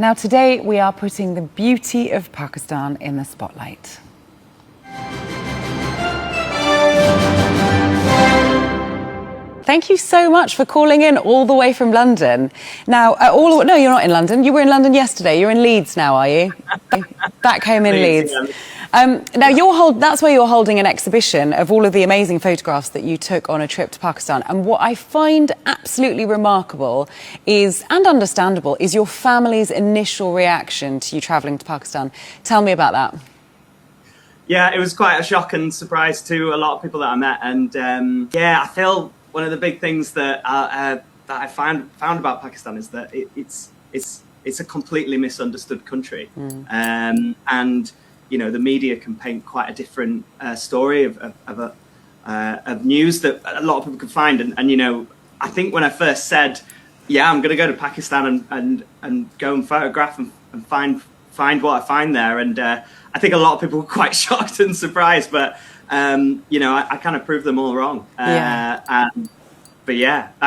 Now today we are putting the beauty of Pakistan in the spotlight. Thank you so much for calling in all the way from London. Now, no, you're not in London. You were in London yesterday. You're in Leeds now, are you? Back home in Leeds. Now, that's where you're holding an exhibition of all of the amazing photographs that you took on a trip to Pakistan. And what I find absolutely remarkable and understandable is your family's initial reaction to you travelling to Pakistan. Tell me about that. Yeah, it was quite a shock and surprise to a lot of people that I met. And I feel one of the big things that I found about Pakistan is that it's a completely misunderstood country, and the media can paint quite a different story of news that a lot of people can find. And I think when I first said, I'm going to go to Pakistan and go and photograph and find what I find there, and I think a lot of people were quite shocked and surprised, but. I kind of proved them all wrong. But I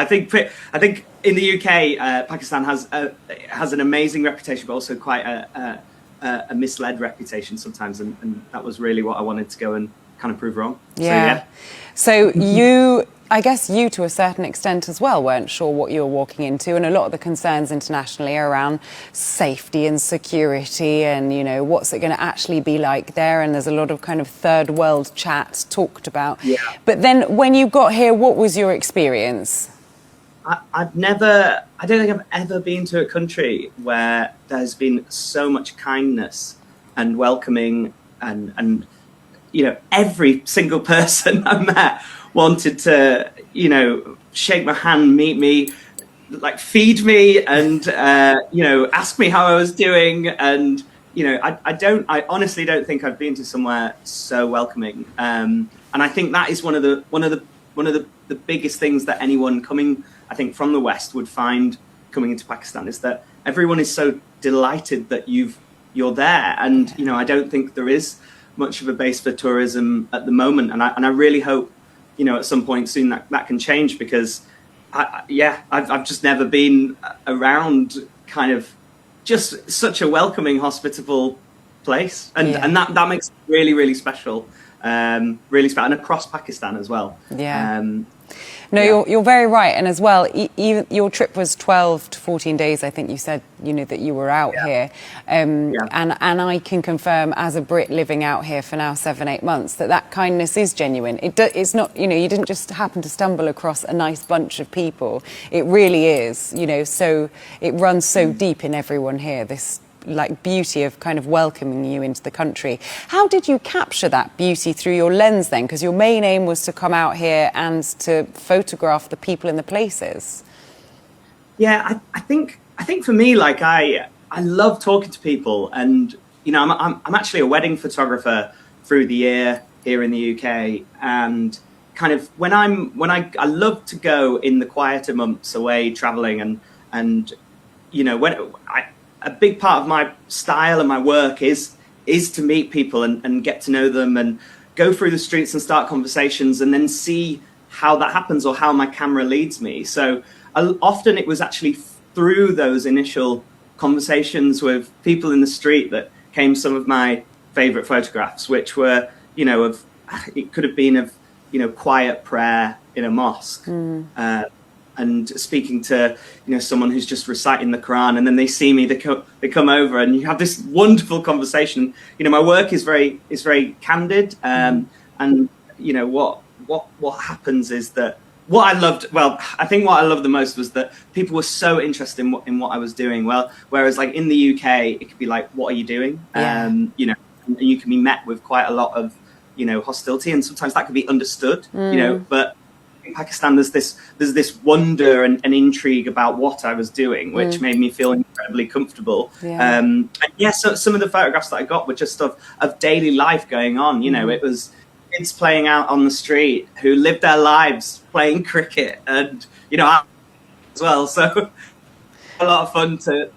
think in the UK, Pakistan has an amazing reputation, but also quite a misled reputation sometimes, and that was really what I wanted to go and kind of prove wrong. So I guess you, to a certain extent as well, weren't sure what you were walking into, and a lot of the concerns internationally are around safety and security and, what's it going to actually be like there, and there's a lot of kind of third world chat talked about. Yeah. But then when you got here, what was your experience? I don't think I've ever been to a country where there's been so much kindness and welcoming and every single person I met wanted to, shake my hand, meet me, feed me, and ask me how I was doing. And I honestly don't think I've been to somewhere so welcoming. And I think that is one of the biggest things that anyone coming, I think, from the West would find coming into Pakistan, is that everyone is so delighted that you're there. And I don't think there is much of a base for tourism at the moment, and I really hope at some point soon that can change, because I've just never been around kind of just such a welcoming, hospitable place, and that makes it really, really special, and across Pakistan as well. You're very right. And as well, your trip was 12 to 14 days, I think you said, that you were out here. And I can confirm, as a Brit living out here for now 7-8 months, that kindness is genuine. It's not, you didn't just happen to stumble across a nice bunch of people. It really is, so it runs so deep in everyone here, this beauty of kind of welcoming you into the country. How did you capture that beauty through your lens then? Because your main aim was to come out here and to photograph the people and the places. Yeah, I think for me, I love talking to people, and I'm actually a wedding photographer through the year here in the UK, and kind of when I love to go in the quieter months away traveling, and a big part of my style and my work is to meet people and get to know them and go through the streets and start conversations and then see how that happens or how my camera leads me. So often it was actually through those initial conversations with people in the street that came some of my favorite photographs, which were, it could have been of, quiet prayer in a mosque. And speaking to someone who's just reciting the Quran, and then they see me, they come over, and you have this wonderful conversation. My work is very candid, and what happens is that I think what I loved the most was that people were so interested in what I was doing. Whereas in the UK, it could be what are you doing? And you can be met with quite a lot of hostility, and sometimes that could be understood. But in Pakistan, there's this wonder and intrigue about what I was doing, which made me feel incredibly comfortable. So some of the photographs that I got were just of daily life going on. It was kids playing out on the street who lived their lives playing cricket, and as well. So a lot of fun to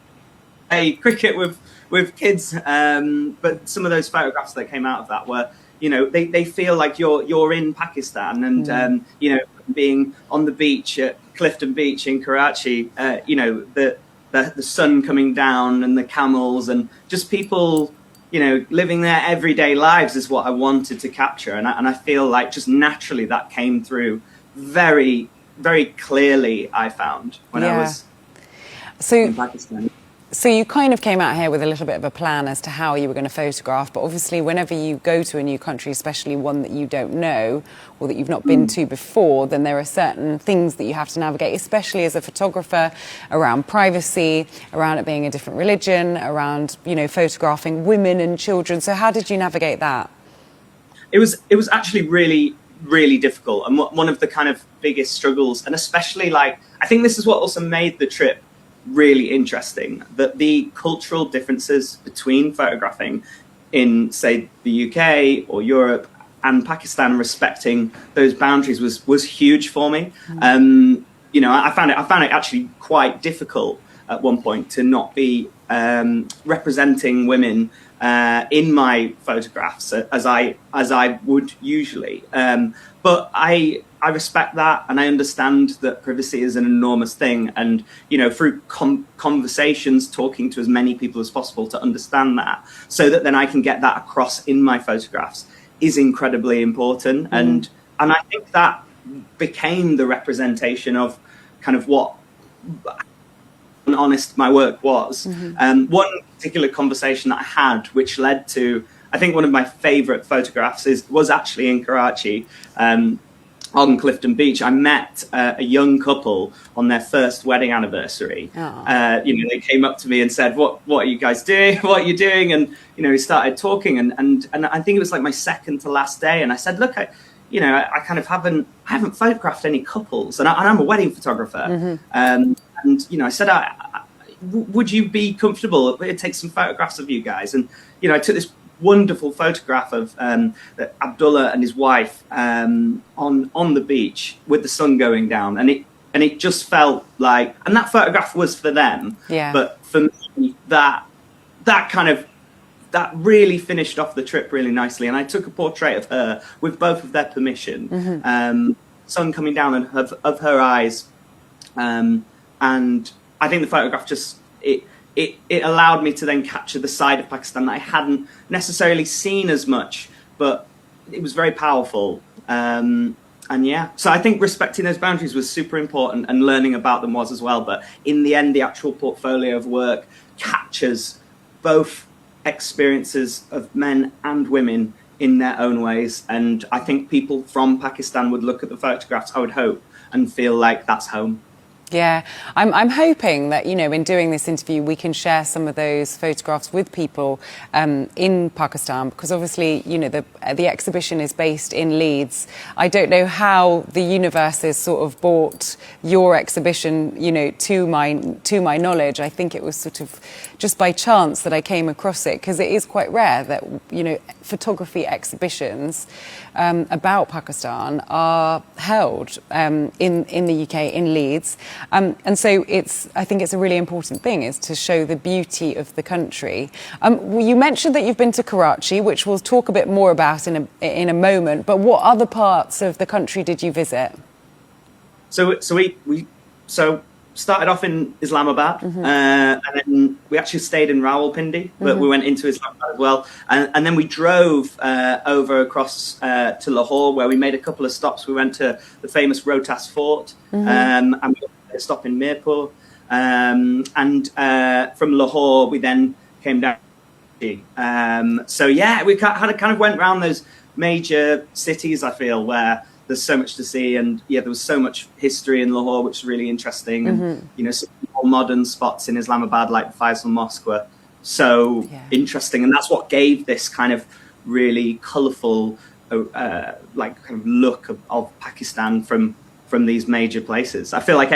play cricket with kids. But some of those photographs that came out of that were, they feel like you're in Pakistan, and being on the beach at Clifton Beach in Karachi, the the sun coming down and the camels and just people, you know, living their everyday lives is what I wanted to capture. And I feel like just naturally that came through very, very clearly, I found, when I was in Pakistan. So you kind of came out here with a little bit of a plan as to how you were going to photograph, but obviously whenever you go to a new country, especially one that you don't know or that you've not been to before, then there are certain things that you have to navigate, especially as a photographer, around privacy, around it being a different religion, around, you know, photographing women and children. So how did you navigate that? It was actually really difficult, and one of the kind of biggest struggles, and especially like, I think this is what also made the trip really interesting, that the cultural differences between photographing in, say, the UK or Europe and Pakistan, respecting those boundaries was huge for me. You know, I found it actually quite difficult at one point to not be representing women in my photographs as I would usually. But I respect that, and I understand that privacy is an enormous thing. And, you know, through conversations, talking to as many people as possible to understand that, so that then I can get that across in my photographs, is incredibly important. And I think that became the representation of kind of what honest my work was. One particular conversation that I had, which led to, I think, one of my favorite photographs, was actually in Karachi, on Clifton Beach. I met a young couple on their first wedding anniversary. You know, they came up to me and said, "What are you guys doing? What are you doing?" And, you know, we started talking, and I think it was like my second to last day. And I said, "Look, I kind of haven't photographed any couples, and I'm a wedding photographer." And, you know, I said, "Would you be comfortable? It'd take some photographs of you guys." And, you know, I took this wonderful photograph of Abdullah and his wife on the beach with the sun going down, and it just felt like, and that photograph was for them, but for me, that really finished off the trip really nicely. And I took a portrait of her with both of their permission, sun coming down and of her eyes, and I think the photograph just it allowed me to then capture the side of Pakistan that I hadn't necessarily seen as much, but it was very powerful. And yeah, so I think respecting those boundaries was super important, and learning about them was as well. But in the end, the actual portfolio of work captures both experiences of men and women in their own ways. And I think people from Pakistan would look at the photographs, I would hope, and feel like that's home. Yeah, I'm hoping that, you know, in doing this interview, we can share some of those photographs with people in Pakistan, because obviously, you know, the exhibition is based in Leeds. I don't know how the universe has sort of brought your exhibition, you know, to my knowledge. I think it was sort of just by chance that I came across it, because it is quite rare that, you know, photography exhibitions about Pakistan are held in the UK, in Leeds. And so I think it's a really important thing, is to show the beauty of the country. You mentioned that you've been to Karachi, which we'll talk a bit more about in a moment, but what other parts of the country did you visit? So we started off in Islamabad, and then we actually stayed in Rawalpindi, but we went into Islamabad as well. And then we drove over across to Lahore, where we made a couple of stops. We went to the famous Rohtas Fort, and we made a stop in Mirpur. And from Lahore, we then came down. So yeah, we kind of went around those major cities, I feel, where there's so much to see, and yeah, there was so much history in Lahore, which is really interesting. And you know, some more modern spots in Islamabad, like the Faisal Mosque, were so interesting, and that's what gave this kind of really colourful, like kind of look of Pakistan from these major places. I feel like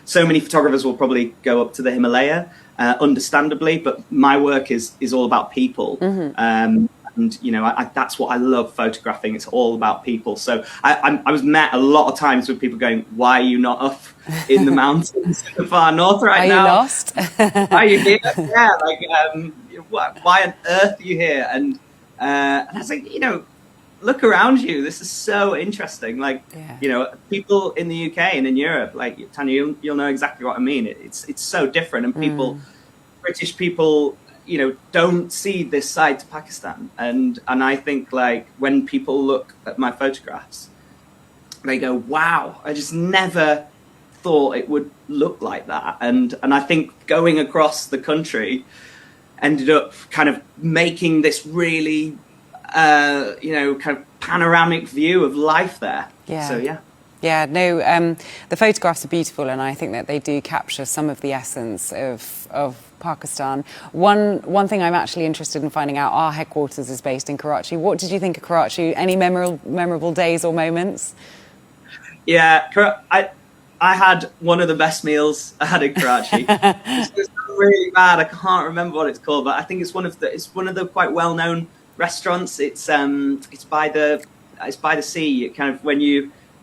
so many photographers will probably go up to the Himalaya, understandably, but my work is all about people. And, you know, that's what I love photographing. It's all about people. So I was met a lot of times with people going, "Why are you not up in the mountains in the far north right now? Are you lost? Are you here?" Yeah, like, why on earth are you here? And I was like, you know, look around you. This is so interesting. Like, Yeah. you know, people in the UK and in Europe, like Tanya, you'll know exactly what I mean. It's so different, and British people, you know, don't see this side to Pakistan. And I think, like, when people look at my photographs, they go, wow, I just never thought it would look like that. And I think going across the country ended up kind of making this really, you know, kind of panoramic view of life there. Yeah. So, yeah. Yeah, no, the photographs are beautiful, and I think that they do capture some of the essence of Pakistan. One thing I'm actually interested in finding out, our headquarters is based in Karachi. What did you think of Karachi? Any memorable days or moments? Yeah, I had one of the best meals I had in Karachi. It's really bad. I can't remember what it's called, but I think it's one of the quite well-known restaurants. It's by the sea. It kind of,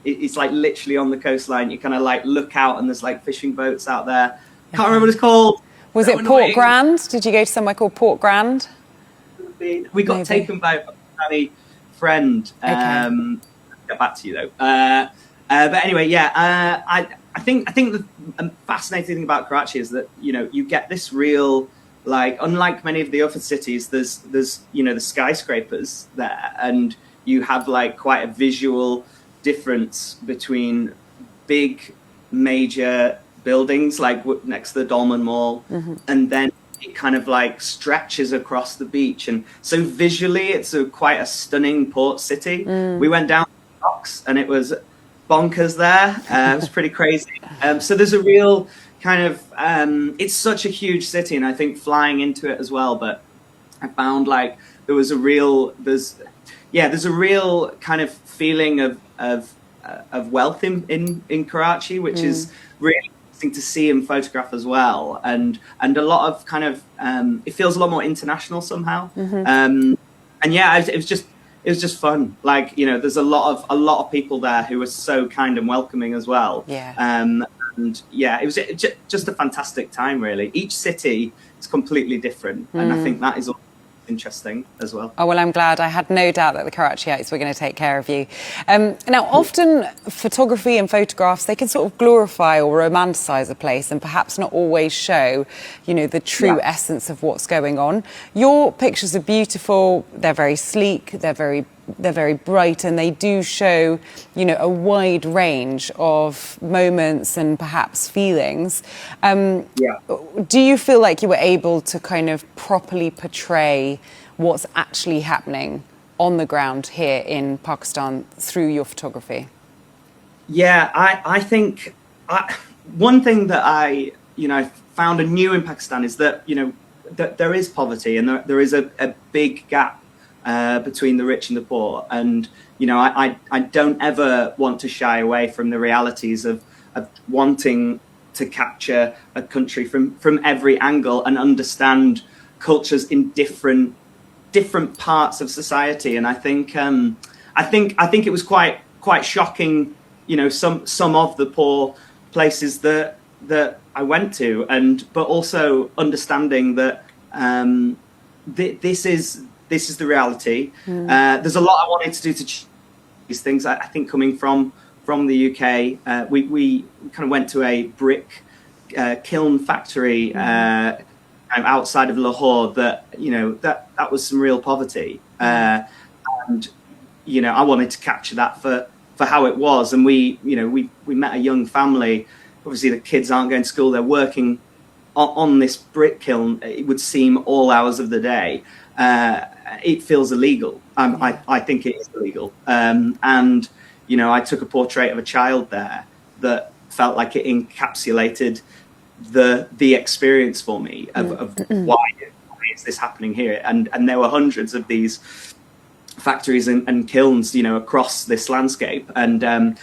it's like literally on the coastline. You kind of like look out, and there's like fishing boats out there. Can't remember what it's called. Was it Port Grand? Did you go to somewhere called Port Grand? We got taken by a Pakistani friend. Okay. I'll get back to you though. But anyway, yeah. I think the fascinating thing about Karachi is that, you know, you get this real, like, unlike many of the other cities, there's you know, the skyscrapers there, and you have like quite a visual difference between big major buildings like next to the Dolmen Mall, and then it kind of like stretches across the beach, and so visually it's quite a stunning port city. We went down the docks and it was bonkers there. It was pretty crazy. So there's a real kind of it's such a huge city, and I think flying into it as well, but I found like there's a real kind of feeling of wealth in Karachi, which is really interesting to see and photograph as well, and a lot of kind of it feels a lot more international somehow. And yeah, it was just fun. Like, you know, there's a lot of people there who are so kind and welcoming as well. Yeah. And yeah, it was just a fantastic time, really. Each city is completely different, and I think that is all interesting as well. Oh, well, I'm glad. I had no doubt that the Karachiites were going to take care of you. Now, often photography and photographs, they can sort of glorify or romanticise a place and perhaps not always show, you know, the true essence of what's going on. Your pictures are beautiful. They're very sleek. They're very bright, and they do show, you know, a wide range of moments and perhaps feelings. Do you feel like you were able to kind of properly portray what's actually happening on the ground here in Pakistan through your photography? Yeah, I think one thing that I found anew in Pakistan is that, you know, that there is poverty, and there is a big gap between the rich and the poor. And, you know, I don't ever want to shy away from the realities of wanting to capture a country from every angle and understand cultures in different parts of society. And I think it was quite shocking, you know, some of the poor places that I went to, but also understanding that this is the reality. There's a lot I wanted to do to change these things. I think coming from the UK, we kind of went to a brick kiln factory outside of Lahore. That, you know, that was some real poverty, and, you know, I wanted to capture that for how it was. And we met a young family. Obviously, the kids aren't going to school; they're working on this brick kiln. It would seem all hours of the day. It feels illegal. I think it is illegal. And, you know, I took a portrait of a child there that felt like it encapsulated the experience for me of why is this happening here. And there were hundreds of these factories and kilns, you know, across this landscape. And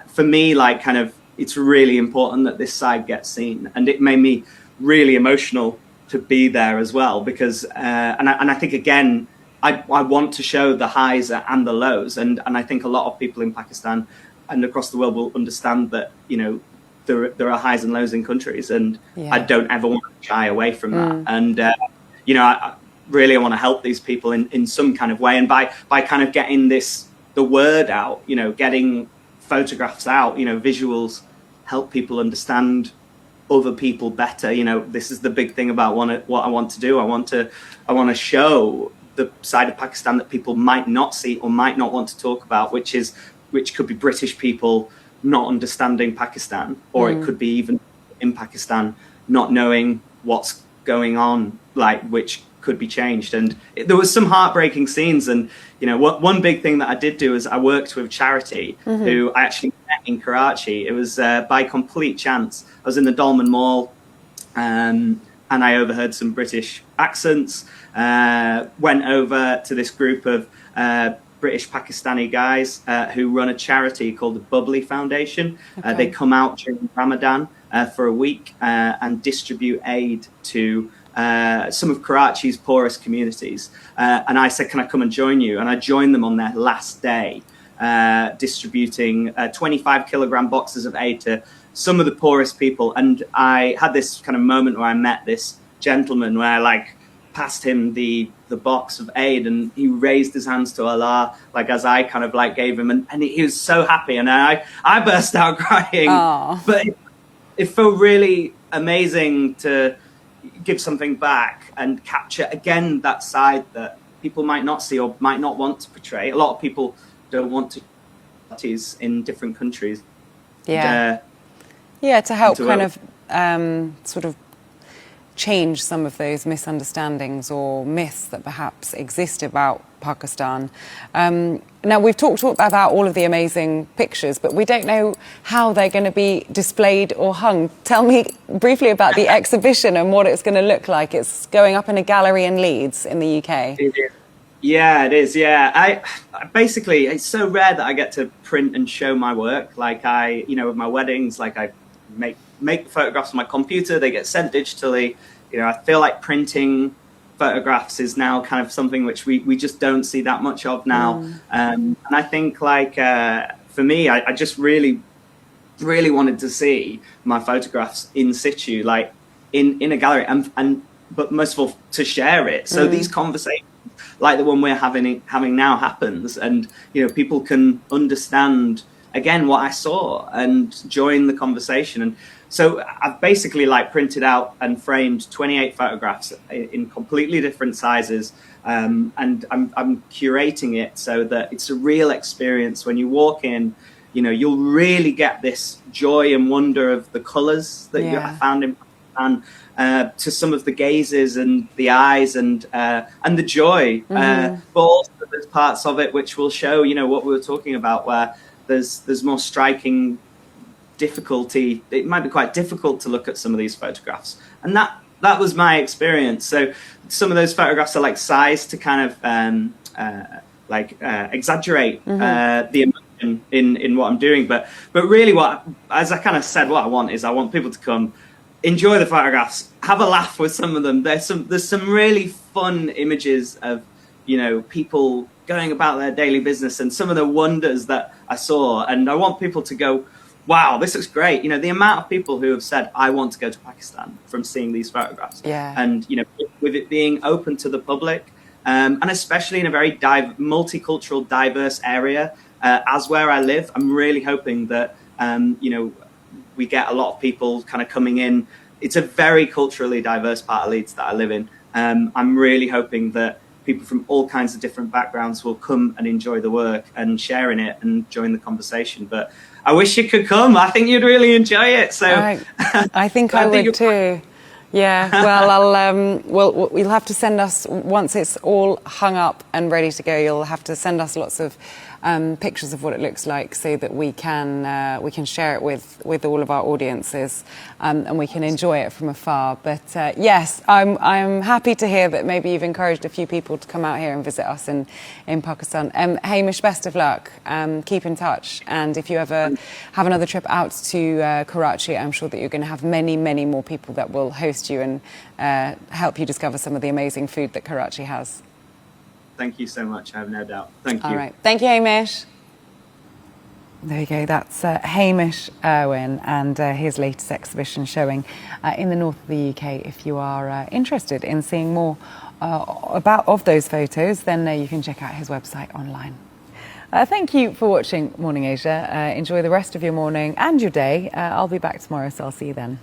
for me, like, kind of, it's really important that this side gets seen. And it made me really emotional to be there as well, because and I think, again, I want to show the highs and the lows, and I think a lot of people in Pakistan and across the world will understand that, you know, there are highs and lows in countries, and I don't ever want to shy away from that. And you know, really I want to help these people in some kind of way. And by kind of getting the word out, you know, getting photographs out, you know, visuals help people understand other people better. You know, this is the big thing about what I want to do. I want to show the side of Pakistan that people might not see or might not want to talk about, which could be British people not understanding Pakistan, or it could be even in Pakistan not knowing what's going on, like, which could be changed. And there was some heartbreaking scenes. And, you know, one big thing that I did do is I worked with a charity who I actually met in Karachi. It was by complete chance. I was in the Dolman Mall, and I overheard some British accents, went over to this group of British Pakistani guys who run a charity called the Bubbly Foundation. They come out during Ramadan for a week and distribute aid to some of Karachi's poorest communities. And I said, can I come and join you? And I joined them on their last day, distributing 25 kilogram boxes of aid to some of the poorest people. And I had this kind of moment where I met this gentleman where I like passed him the box of aid, and he raised his hands to Allah, like as I kind of like gave him, and he was so happy, and I burst out crying. Aww. But it felt really amazing to give something back and capture again that side that people might not see or might not want to portray. A lot of people don't want to parties in different countries. Yeah, to help kind of sort of change some of those misunderstandings or myths that perhaps exist about Pakistan. Now, we've talked about all of the amazing pictures, but we don't know how they're going to be displayed or hung. Tell me briefly about the exhibition and what it's going to look like. It's going up in a gallery in Leeds in the UK. Yeah, it is. Yeah, I basically, it's so rare that I get to print and show my work. Like with my weddings, like I make photographs on my computer, they get sent digitally. You know, I feel like printing photographs is now kind of something which we just don't see that much of now. And I think like for me, I just really wanted to see my photographs in situ, like in a gallery, but most of all to share it. So these conversations like the one we're having now happens, and you know, people can understand again what I saw and join the conversation. And so I've basically like printed out and framed 28 photographs in completely different sizes, and I'm curating it so that it's a real experience. When you walk in, you know, you'll really get this joy and wonder of the colors that I found in Pakistan, to some of the gazes and the eyes and the joy, but also there's parts of it which will show, you know, what we were talking about, where there's more striking difficulty. It might be quite difficult to look at some of these photographs, and that was my experience. So some of those photographs are like sized to kind of exaggerate the emotion in what I'm doing, but really, as I kind of said, what I want people to come, enjoy the photographs, have a laugh with some of them. There's some really fun images of, you know, people going about their daily business and some of the wonders that I saw. And I want people to go, wow, this looks great. You know, the amount of people who have said, I want to go to Pakistan from seeing these photographs. Yeah. And, you know, with it being open to the public, and especially in a very multicultural, diverse area, as where I live, I'm really hoping that, you know, we get a lot of people kind of coming in. It's a very culturally diverse part of Leeds that I live in. I'm really hoping that people from all kinds of different backgrounds will come and enjoy the work and share in it and join the conversation. But I wish you could come. I think you'd really enjoy it. So I think I would too. Yeah. Well, you'll have to send us, once it's all hung up and ready to go, you'll have to send us lots of pictures of what it looks like, so that we can share it with all of our audiences, and we can enjoy it from afar. But yes, I'm happy to hear that maybe you've encouraged a few people to come out here and visit us in Pakistan. Hamish, best of luck. Keep in touch, and if you ever have another trip out to Karachi, I'm sure that you're going to have many more people that will host you and help you discover some of the amazing food that Karachi has. Thank you so much. I have no doubt. Thank you. All right. Thank you, Hamish. There you go. That's Hamish Irwin and his latest exhibition showing in the north of the UK. If you are interested in seeing more of those photos, then you can check out his website online. Thank you for watching Morning Asia. Enjoy the rest of your morning and your day. I'll be back tomorrow, so I'll see you then.